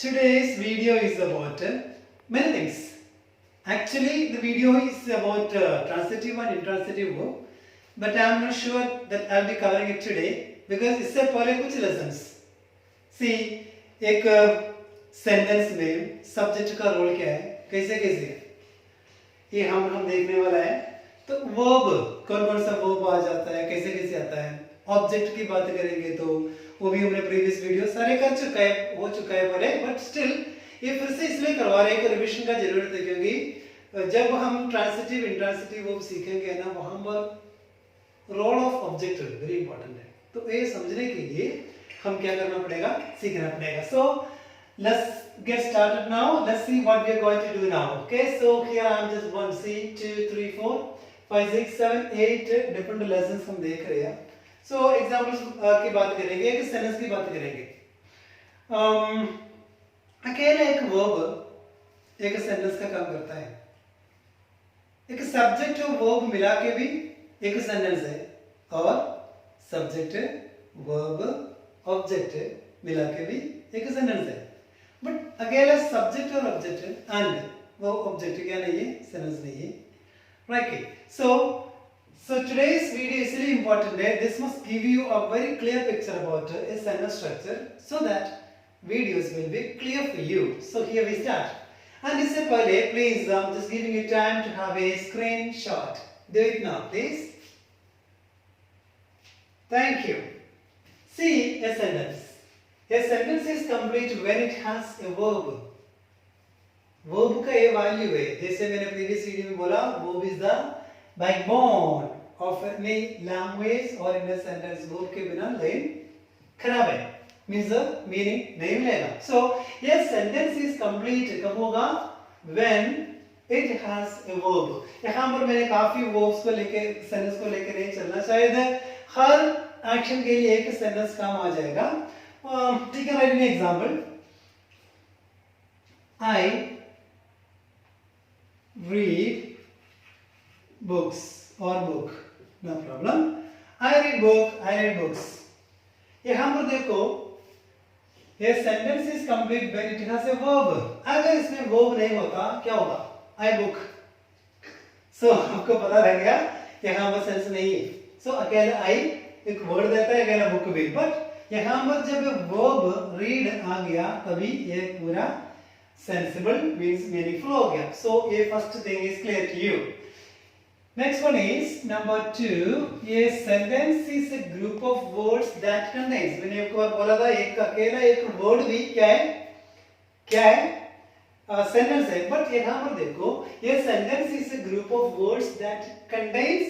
Today's video is about many things. Actually, the video is about transitive and intransitive verb, but I am not sure that I will be covering it today because इससे पहले कुछ lessons. See, एक sentence में subject का role क्या है, कैसे कैसे है, ये हम देखने वाला है. तो verb कौन कौन सा verb आ जाता है, कैसे कैसे आता है. ऑब्जेक्ट की बात करेंगे तो वो भी हमने प्रीवियस वीडियो सारे कर चुका है, हो चुका है पहले, बट स्टिल ये फिर से इसलिए करवा रहे हैं कि रिवीजन का जरूरत है, क्योंकि जब हम ट्रांसिटिव इंट्रांसिटिव वर्ब सीखेंगे ना, वहां पर role of object very important है. तो ये समझने के लिए हम क्या करना पड़ेगा, सीखना पड़ेगा. So let's get started now. Let's see what we are going to do now. Okay, so here I am just 1 सी 2 3 4 5 6 7 8 डिफरेंट लेसन्स हम देख रहे हैं. सो एग्जाम्पल्स की बात करेंगे, एक सेंटेंस की बात करेंगे. अकेला एक वर्ब एक सेंटेंस का काम करता है. एक सब्जेक्ट और वर्ब मिला के भी एक सेंटेंस है, और सब्जेक्ट वर्ब ऑब्जेक्ट मिला के भी एक सेंटेंस है. बट अकेला सब्जेक्ट और ऑब्जेक्ट एंड वो ऑब्जेक्ट क्या नहीं है, सेंटेंस नहीं है. Right. So today's video is really important. This must give you a very clear picture about a sentence structure, so that videos will be clear for you. So here we start. And इससे पहले please I'm just giving you time to have a screenshot. Do it now, please. Thank you. See a sentence. A sentence is complete when it has a verb. Verb का ये value है. जैसे मैंने previous video में बोला, verb is the backbone of any language or in a sentence. verb के बिना line खराब है, means the meaning नहीं मिलेगा. So yes, sentence is complete कब होगा, when it has a verb. यहाँ पर मैंने काफी verbs को लेके sentence को लेके नहीं चलना, शायद हर action के लिए एक sentence काम आ जाएगा. ठीक है, write an example. I read books or book, no problem. I read book, I read books. यहाँ पर देखो, ये sentence is complete when it has a verb. अगर इसमें verb नहीं होता क्या होगा, I book. So आपको पता लग गया यहाँ पर सेंस नहीं है. So अकेला I एक वर्ड देता है, अकेला बुक भी. बट यहाँ पर जब verb read आ गया तभी ये पूरा sensible means meaningful हो गया. So ये first thing is clear to you. Next one is number 2. ये sentence is a group of words that contains. मैंने एक बार बोला था एक अकेला एक वर्ड भी क्या है, सेंटेंस है. बट यहाँ पर देखो, ये sentence is a group of words that contains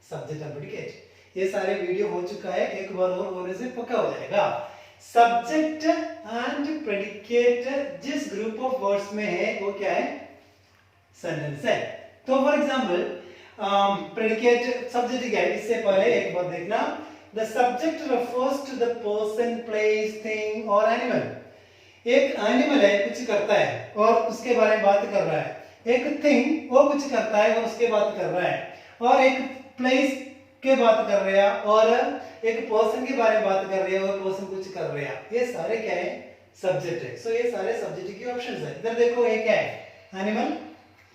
subject and predicate. ये सारे वीडियो हो चुका है, एक बार और होने से पक्का हो जाएगा. सब्जेक्ट एंड प्रेडिकेट जिस ग्रुप ऑफ वर्ड्स में है वो क्या है, सेंटेंस है. तो फॉर एग्जांपल प्रेडिकेट सब्जेक्ट क्या है, इससे पहले एक बार देखना. The subject refers to the person, place, thing और एनिमल. एक एनिमल है, कुछ करता है और उसके बारे में बात कर रहा है. एक थिंग वो कुछ करता है और उसके बात कर रहा है. और एक प्लेस के बात कर रहे हैं और एक पर्सन के बारे में बात कर रहे हैं और पर्सन कुछ कर रहे हैं. ये सारे क्या है, सब्जेक्ट है. सो ये सारे सब्जेक्ट की ऑप्शंस है. इधर देखो, ये क्या है, animal,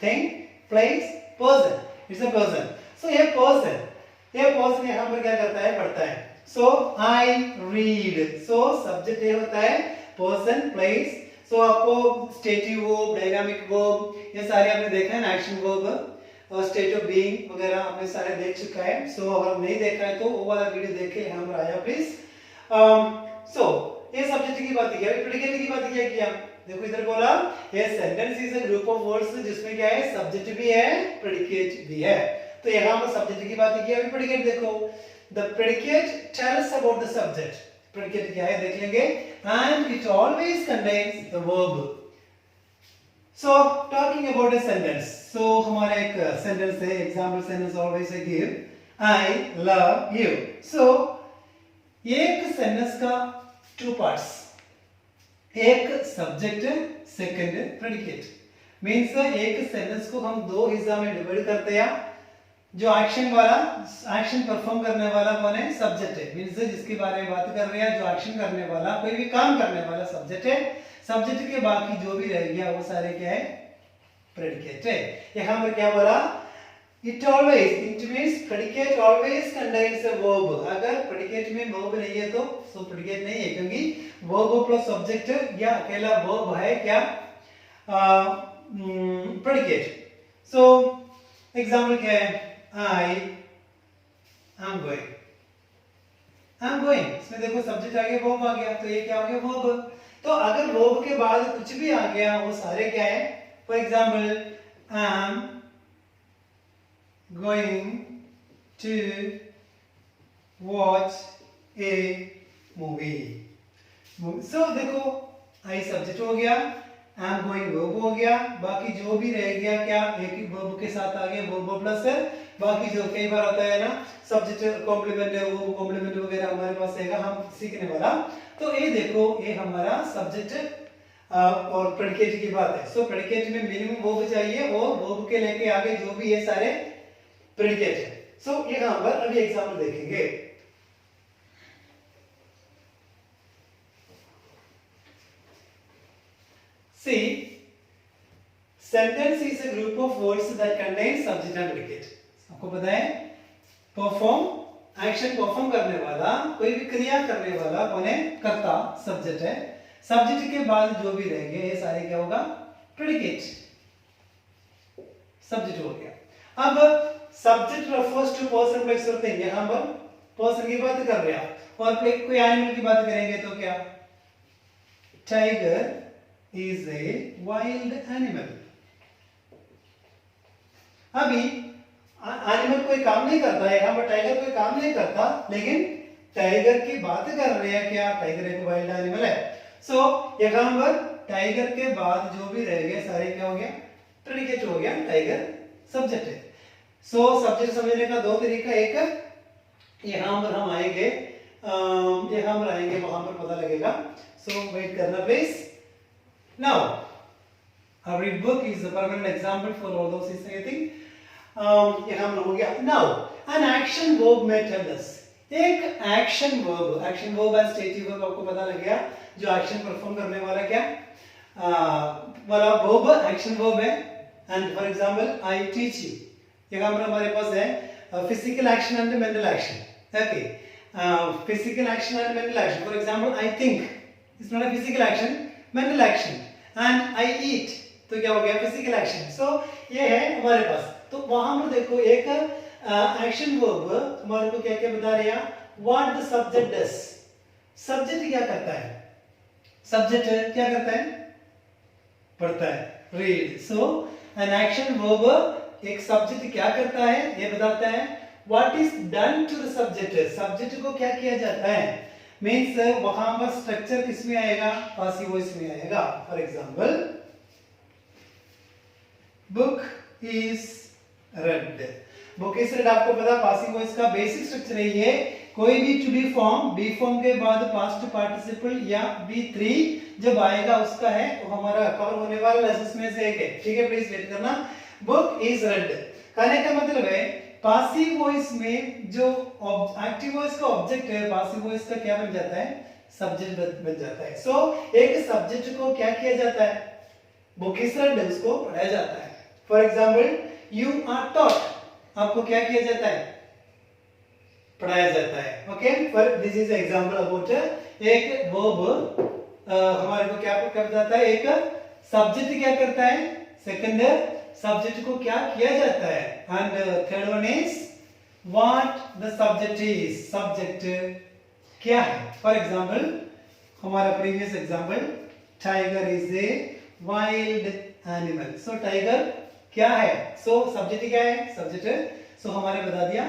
thing, place, person. It's a person. So ये पर्सन यहाँ पर क्या करता है, पढ़ता है. सो आई रीड. सो सब्जेक्ट ये होता है पर्सन, प्लेस. सो आपको स्टेटिव वर्ब, डायनामिक वर्ब ये सारे आपने देखा है ना, एक्शन वर्ब और स्टेट ऑफ बीइंग वगैरह आपने सारे देख चुका है. सो अगर नहीं देखा है तो वो वाला वीडियो देख के यहाँ पर आया प्लीज. सो ये सब्जेक्ट की बात किया, प्रेडिकेट की बात किया. देखो इधर बोला, ये sentence is a group of words जिसमें क्या है, सब्जेक्ट भी है, प्रेडिकेट भी है. तो यहाँ पर सब्जेक्ट की बात की, अभी प्रेडिकेट देखो. The predicate tells about the subject. Predicate क्या है देख लेंगे. And it always contains the verb. So talking about a sentence. So हमारा एक सेंटेंस है, example sentence always I give, I love you. So एक सेंटेंस का टू पार्ट्स, एक सब्जेक्ट, सेकंड प्रेडिकेट. मींस एक सेंटेंस को हम दो हिस्सा में डिवाइड करते हैं. जो एक्शन वाला, एक्शन परफॉर्म करने वाला कौन है, सब्जेक्ट है. मींस जिसके बारे में बात कर रहे हैं, जो एक्शन करने वाला, कोई भी काम करने वाला सब्जेक्ट है. सब्जेक्ट के बाकी जो भी रह गया वो सारे क्या है, प्रेडिकेट है। यहाँ पर क्या बोला, it always, it means predicate always contains a verb. अगर प्रेडिकेट में वर्ब नहीं है तो सो प्रेडिकेट नहीं है, क्योंकि वर्ब प्लस सब्जेक्ट या अकेला वर्ब है क्या, प्रेडिकेट। सो एग्जांपल क्या है, आई am going, I am going, इसमें देखो सब्जेक्ट आ गया, वर्ब आ गया, तो ये क्या हो गया, वर्ब। तो अगर वर्ब के बाद कुछ भी आ गया वो सारे क्या है, for example I am going to watch a movie. So देखो आई सब्जेक्ट हो गया, आई एम गोइंग वर्ब हो गया, बाकी जो भी रह गया क्या, एक ही वर्ब के साथ आ गया, वर्ब प्लस है, बाकी जो कई बार होता है ना सब्जेक्ट कॉम्प्लीमेंट है, वो कॉम्प्लीमेंट वगैरह हमारे पास रहेगा हम सीखने वाला। तो ये देखो ये हमारा सब्जेक्ट और प्रेडिकेट की बात है। सो प्रेडिकेट में मिनिमम वर्ब चाहिए और वर्ब के लेके आगे जो भी ये सारे प्रेडिकेट है। सो यहाँ पर अभी एग्जांपल देखेंगे। See, sentence is a group of words that contain subject and predicate. आपको पता है परफॉर्म, एक्शन परफॉर्म करने वाला, कोई भी क्रिया करने वाला कौन है, कर्ता, सब्जेक्ट है। सब्जेक्ट के बाद जो भी रहेंगे ये सारे क्या होगा, प्रेडिकेट, सब्जेक्ट हो गया। अब subject refers to person place और थिंग, यहां पर पर्सन की बात कर रहे हैं और कोई एनिमल की बात करेंगे तो क्या, tiger is a wild animal। अभी एनिमल कोई काम नहीं करता है, यहाँ पर टाइगर कोई काम नहीं करता, लेकिन टाइगर की बात कर रहे हैं क्या, टाइगर एक वाइल्ड एनिमल है। सो यहाँ पर टाइगर के बाद जो भी रह गए सारे क्या हो गया, प्रेडिकेट हो गया, टाइगर सब्जेक्ट है। सो सब्जेक्ट समझने का दो तरीका, एक यहाँ पर हम आएंगे, यहाँ पर आएंगे वहां पर पता लगेगा। सो वेट करना please. Now, our read book is a permanent example for all those is anything. यहाँ पर हो गया। Now, an action verb may tell us। एक action verb and stative verb आपको पता लग गया, जो action perform करने वाला क्या, वाला verb action verb है। And for example, I teach you। यहाँ पर हमारे पास है physical action and mental action। Okay, physical action and mental action। For example, I think it's not a physical action, mental action। and I eat तो क्या हो गया, physical action. सो ये है हमारे पास। तो वहां पर देखो एक एक्शन वर्ब हमारे को क्या क्या बता रहे हैं, what the subject does. Subject क्या करता है, सब्जेक्ट क्या करता है, पढ़ता है, read. So an action verb एक सब्जेक्ट क्या करता है ये बताता है। What is done to the subject, subject को क्या किया जाता है, मीन्स वहां पर स्ट्रक्चर किसमें आएगा, पासिव वॉइस में आएगा। For example, book is read. Book is read आपको पता पासिव वॉइस का बेसिक स्ट्रक्चर है ये। कोई भी to be form, be form के बाद पास्ट पार्टिसिपल या बी3 जब आएगा उसका है वो हमारा कवर होने वाला लेसन्स में से एक है। ठीक है, प्लीज वेट करना। बुक इज रेड कहने का मतलब है पासिव वॉइस में जो एक्टिव वॉइस का ऑब्जेक्ट है, पासिव वॉइस का क्या बन जाता है, सब्जेक्ट बन जाता है। सो एक सब्जेक्ट को क्या किया जाता है, बुक इज रेड उसको पढ़ाया जाता है। For example, you are taught, आपको क्या किया जाता है, पढ़ाया जाता है। ओके, पर दिस इज एग्जांपल अबाउट एक वर्ब हमारे को क्या बताता है, एक सब्जेक्ट क्या करता है, सेकंड सब्जेक्ट को क्या किया जाता है, and third one is what the subject is, subject क्या है। फॉर एग्जांपल हमारा previous example, tiger is a wild animal. So tiger क्या है, सो सब्जेक्ट क्या है, सब्जेक्ट। सो हमारे बता दिया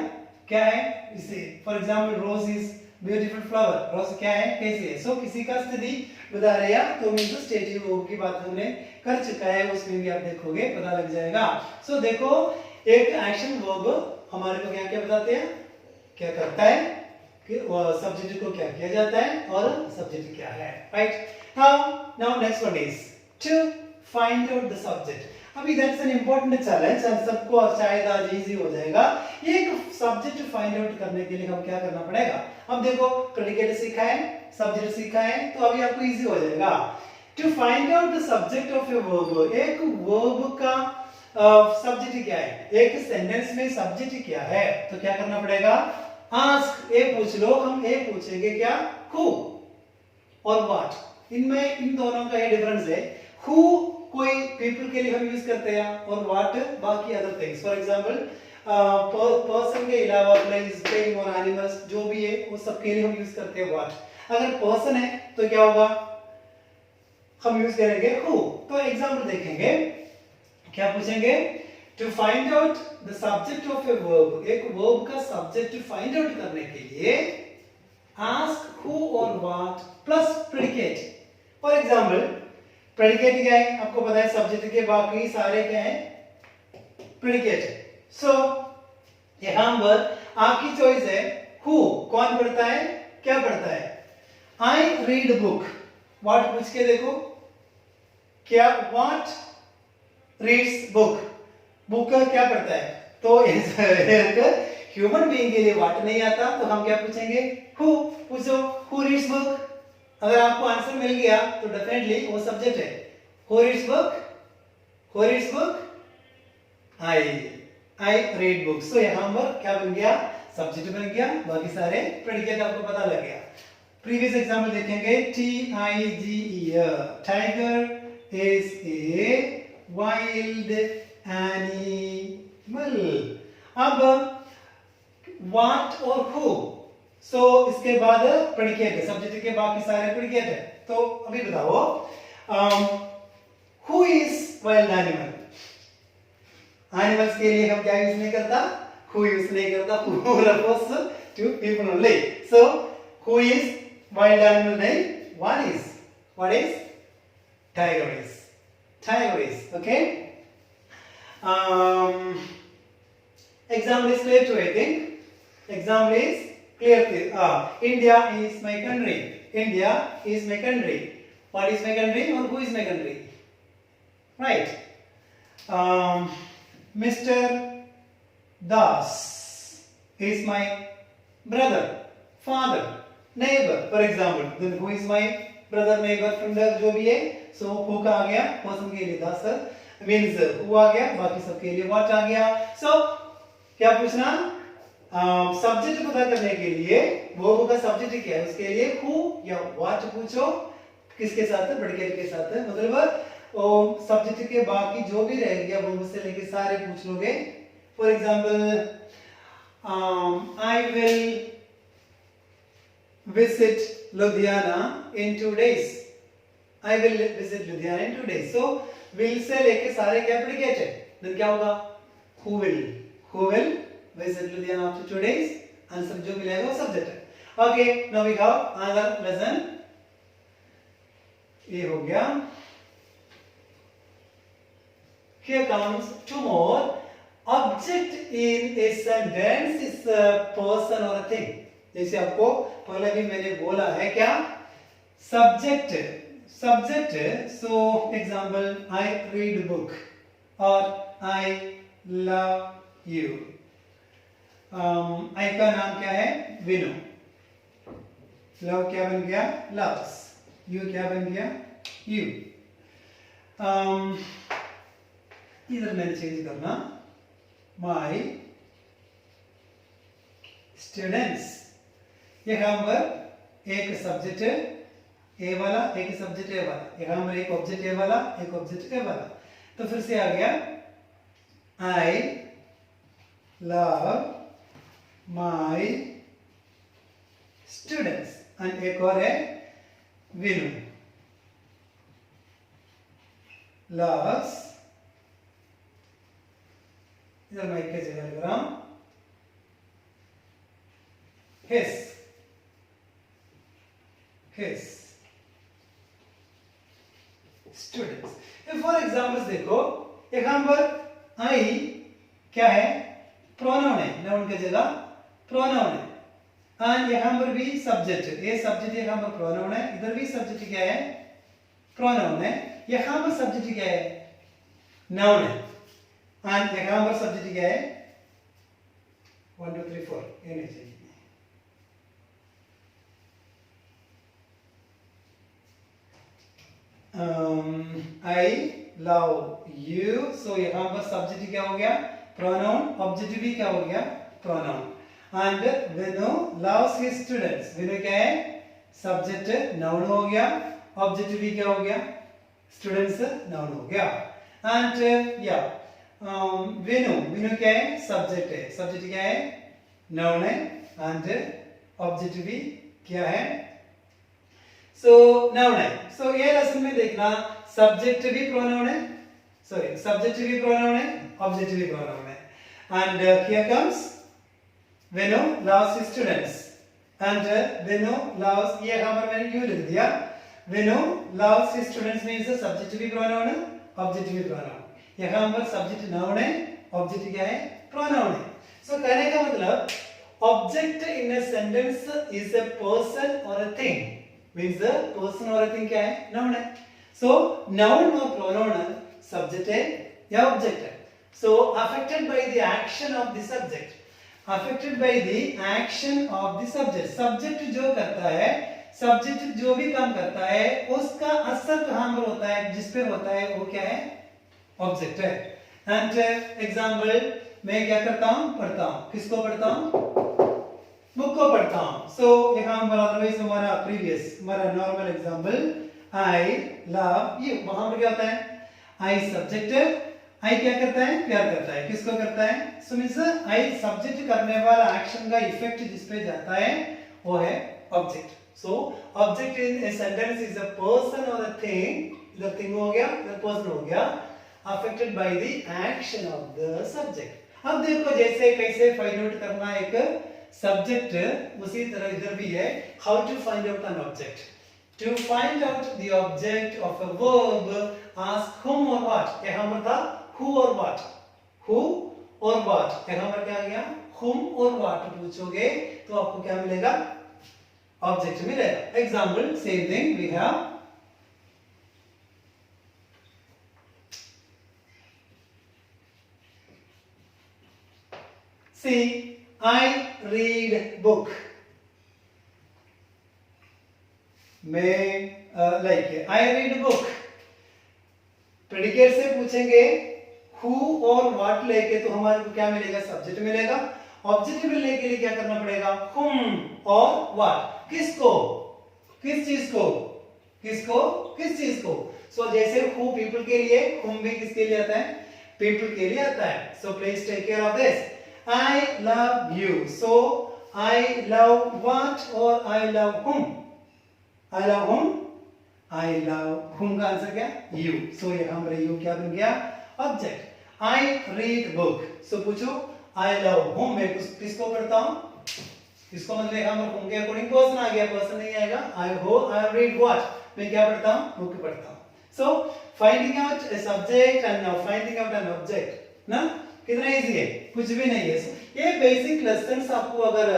क्या है इसे। For example, rose is beautiful flower, rose क्या है, कैसी है। सो किसी का स्थिति बता रहे हैं तो मीन स्टेटिव वर्ब की बात हमने कर चुका है, उसमें भी आप देखोगे पता लग जाएगा। सो देखो एक एक्शन वर्ब हमारे को क्या क्या बताते हैं, क्या करता है, कि सब्जेक्ट को क्या किया जाता है और सब्जेक्ट क्या है, right. Now next one is to find out the subject. अभी दैट्स एन इंपॉर्टेंट चैलेंज, सबको शायद आज इजी हो जाएगा। एक सब्जेक्ट फाइंड आउट करने के लिए हम क्या करना पड़ेगा, अब देखो प्रेडिकेट सीखा है, सब्जेक्ट सीखा है, तो अभी आपको इजी हो जाएगा। To find out the subject of a verb, एक वर्ब का सब्जेक्ट क्या है, एक सेंटेंस में सब्जेक्ट क्या है, तो क्या करना पड़ेगा, आस्क, ए पूछ लो, हम ए पूछेंगे क्या, हु और व्हाट, इनमें इन दोनों का ये डिफरेंस है। हु कोई पीपल के लिए हम यूज करते हैं और व्हाट बाकी other things. For example person के अलावा प्लेस, थिंग और एनिमल्स जो भी है वो सब के लिए हम यूज करते हैं व्हाट। अगर पर्सन है तो क्या होगा, हम यूज करेंगे हु। तो एग्जांपल देखेंगे, क्या पूछेंगे, to find out the subject of a verb, एक वर्ब का सब्जेक्ट फाइंड आउट करने के लिए आस्क हु और what plus predicate. For example predicate क्या है, आपको पता है सब्जेक्ट के बाकी सारे क्या है, प्रेडिकेट है। सो यहां पर आपकी चॉइस है, हु कौन पढ़ता है, क्या पढ़ता है, आई रीड बुक, व्हाट पूछ के देखो, क्या व्हाट रीड्स बुक, बुक क्या पढ़ता है, तो ह्यूमन बीइंग के लिए व्हाट नहीं आता तो हम क्या पूछेंगे, हु पूछो, हु रीड्स बुक। अगर आपको आंसर मिल गया तो डेफिनेटली वो सब्जेक्ट है, who reads book, who reads book, I read book. So यहां पर क्या बन गया, सब्जेक्ट बन गया, बाकी सारे प्रेडिकेट आपको पता लग गया। प्रीवियस एग्जांपल देखेंगे, T I G E, tiger is a wild animal. अब व्हाट और हु, सो इसके बाद प्रेडिकेट है, सब्जेक्ट के बाकी सारे प्रेडिकेट है। तो अभी बताओ, who is wild animal, animals के लिए हम क्या यूज नहीं करता, हु यूज नहीं करता, who refers to people only. So who is wild animal नहीं, what is tiger is, okay. Example is clear too, I think. Example is clear. India is my country, India is my country, what is my country or who is my country, right. Mr. Das is my brother, father, neighbor, for example. Then who is my brother, neighbor, friend, जो भी है, so who का आ गया, person के लिए das means who आ गया, बाकी सब के लिए what आ गया। so क्या पूछना, सब्जेक्ट पता करने के लिए वर्ब का सब्जेक्ट क्या है, उसके लिए who या what पूछो, किसके साथ, प्रेडिकेट के साथ, मतलब सब्जेक्ट के बाकी जो भी रह गया वो मुझसे लेके सारे पूछ लोगे। For example I will visit Ludhiana in 2 days, I will visit Ludhiana in 2 days। So will say लेके सारे क्या प्रेडिकेट है, then क्या होगा, who will visit Ludhiana after 2 days, answer जो मिलेगा वो सब्जेक्ट है। Okay, now we have another lesson, ये हो गया। Here comes 2 more. Object in a sentence is a person or a thing. जैसे आपको पहले भी मैंने बोला है क्या, subject, so example, I read book or I love you. I का नाम क्या है, विनो, love क्या बन गया, loves, you क्या बन गया, you। इधर मैंने चेंज करना, माई स्टूडेंट्स, यहाँ पर एक सब्जेक्ट ए वाला, एक सब्जेक्ट ए वाला, यहाँ पर एक ऑब्जेक्ट ए वाला, एक ऑब्जेक्ट ए वाला, तो फिर से आ गया, I love my students, and एक और है विनु लव्स, इधर मैं एक जगह लिख रहा हूं, his students। फॉर एग्जाम्पल्स देखो, यहां पर आई क्या है, प्रोनाउन है, नाउन की जगह प्रोनाउन है, एंड यहां पर भी सब्जेक्ट, ये सब्जेक्ट यहां पर प्रोनाउन है, इधर भी सब्जेक्ट क्या है, प्रोनाउन है, यहां पर सब्जेक्ट क्या है, नाउन है, एंड यहां पर सब्जेक्ट क्या है, 1 2 3 4, ये नहीं चाहिए, आई लव यू, सो यहाँ पर सब्जेक्ट क्या हो गया, प्रोनाउन, ऑब्जेक्ट भी क्या हो गया, pronoun. And Vinu loves his students, Vinu क्या है, सब्जेक्ट नाउन हो गया, ऑब्जेक्ट भी क्या हो गया, स्टूडेंट्स नाउन हो गया। एंड या विनु, विनु क्या है, सब्जेक्ट है, सब्जेक्ट क्या है, नाउन है, एंड ऑब्जेक्ट भी क्या है, सो नाउन है। सो ये लेसन में देखना सब्जेक्ट भी प्रोनाउन है, सॉरी सब्जेक्ट भी प्रोनाउन है, ऑब्जेक्ट भी प्रोनाउन है। And here comes Venu loves his students and Venu loves, ये यहाँ पर मैंने क्यों लिख दिया, Venu loves his students means subject भी pronoun है, object भी pronoun, यहाँ पर subject noun है, object क्या है, pronoun है। So कहने का मतलब object in a sentence is a person or a thing, means a person or a thing क्या है, noun है। So noun और pronoun subject है या object है। So affected by the action of the subject, affected by the action of the subject, subject जो करता है, subject जो भी काम करता है उसका असर कहाँ पर होता है, जिस पे होता है वो क्या है, ऑब्जेक्ट है। एंड एग्जाम्पल, मैं क्या करता हूँ, पढ़ता हूँ, किसको पढ़ता हूँ, बुक को पढ़ता हूँ। सो यहाँ पर अदरवाइज हमारा प्रीवियस, हमारा normal example, I love you, वहां पर क्या होता है, आई सब्जेक्ट, आई क्या करता है, प्यार करता है, किसको करता है, सो मींस आई सब्जेक्ट करने वाला एक्शन का इफेक्ट जिस पे जाता है वो है object. So object in a sentence is a person और अ थिंग, इधर थिंग हो गया, इधर पर्सन हो गया, affected by the action of the subject. अब देखो जैसे कैसे फाइंड आउट करना एक सब्जेक्ट, उसी तरह इधर भी है, how to find out an object. To find out the object of a verb, ask whom or what, यहाँ पर था who or what, who or what, यहाँ पर क्या आ गया, whom or what पूछोगे तो आपको क्या मिलेगा, ऑब्जेक्ट मिलेगा। Example same thing we have, see I read book, मैं like I read book, predicate से पूछेंगे हु और व्हाट लेके तो हमारे को क्या मिलेगा, सब्जेक्ट मिलेगा। ऑब्जेक्ट मिलने के लिए क्या करना पड़ेगा, हुम और व्हाट, किसको, किस चीज को, किसको किस चीज को। सो जैसे हु पीपल के लिए, हुम भी किसके लिए आता है, पीपल के लिए आता है। So please take care of this. I love you, so I love what और I love whom, I love whom, I love whom का आंसर क्या, you। So यहाँ पर you क्या बन गया, object. I read book, so पूछो I love whom, मैं किसको पढ़ता हूँ, किसको मतलब यहाँ पर whom के अकॉर्डिंग पर्सन आ गया, पर्सन नहीं आएगा। I read what, मैं क्या पढ़ता हूँ, बुक पढ़ता हूँ। So finding out a subject and now finding out an object, ना कितना इजी है, कुछ भी नहीं है। ये बेसिक लेसन्स आपको अगर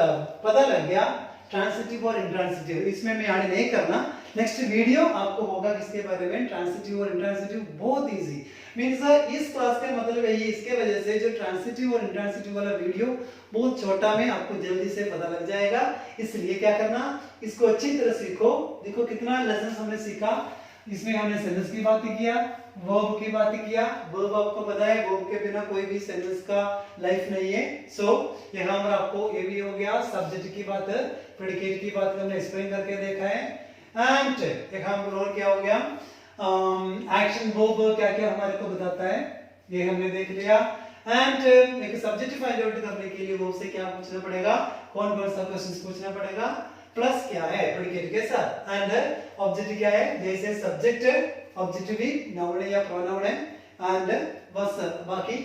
पता लग गया, ट्रांसिटिव और इंट्रांसिटिव, इसमें मैं ऐड नहीं करना, नेक्स्ट वीडियो आपको होगा किसके बारे में, ट्रांसिटिव और इंट्रांसिटिव, बहुत इजी मींस इस क्लास का मतलब यही, इसके वजह से जो ट्रांसिटिव और इंट्रांसिटिव वाला वीडियो बहुत छोटा में आपको जल्दी से पता लग जाएगा। इसलिए क्या करना, इसको अच्छी तरह सीखो। देखो कितना लेसन हमने सीखा, इसमें हमने सेंटेंस की बात किया, वर्ब की बात किया, वर्ब आपको पता है वर्ब के बिना कोई भी सेंटेंस का लाइफ नहीं है। सो यहाँ पर आपको ये भी हो गया, सब्जेक्ट की बात, प्रेडिकेट की बात हमने एक्सप्लेन करके देखा है। एंड यहाँ पर और क्या हो गया, एक्शन वर्ब क्या क्या हमारे को बताता है ये हमने देख लिया। एंड एक सब्जेक्ट फाइंड आउट करने के लिए वर्ब से क्या पूछना पड़ेगा, कौन कौन सा क्वेश्चन पूछना पड़ेगा, प्लस क्या है प्रेडिकेट के साथ, एंड ऑब्जेक्ट क्या है, जैसे सब्जेक्ट ऑब्जेक्ट भी नाउन है या प्रोनाउन है। एंड बस बाकी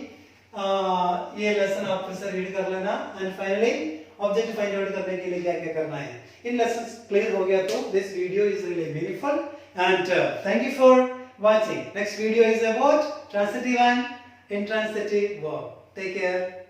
ये लेसन आप फिर से रीड कर लेना। And finally object find out करने के लिए क्या क्या करना है, इन लेसन्स क्लियर हो गया तो this video is really meaningful and thank you for watching. Next video is about transitive and intransitive verb. Take care.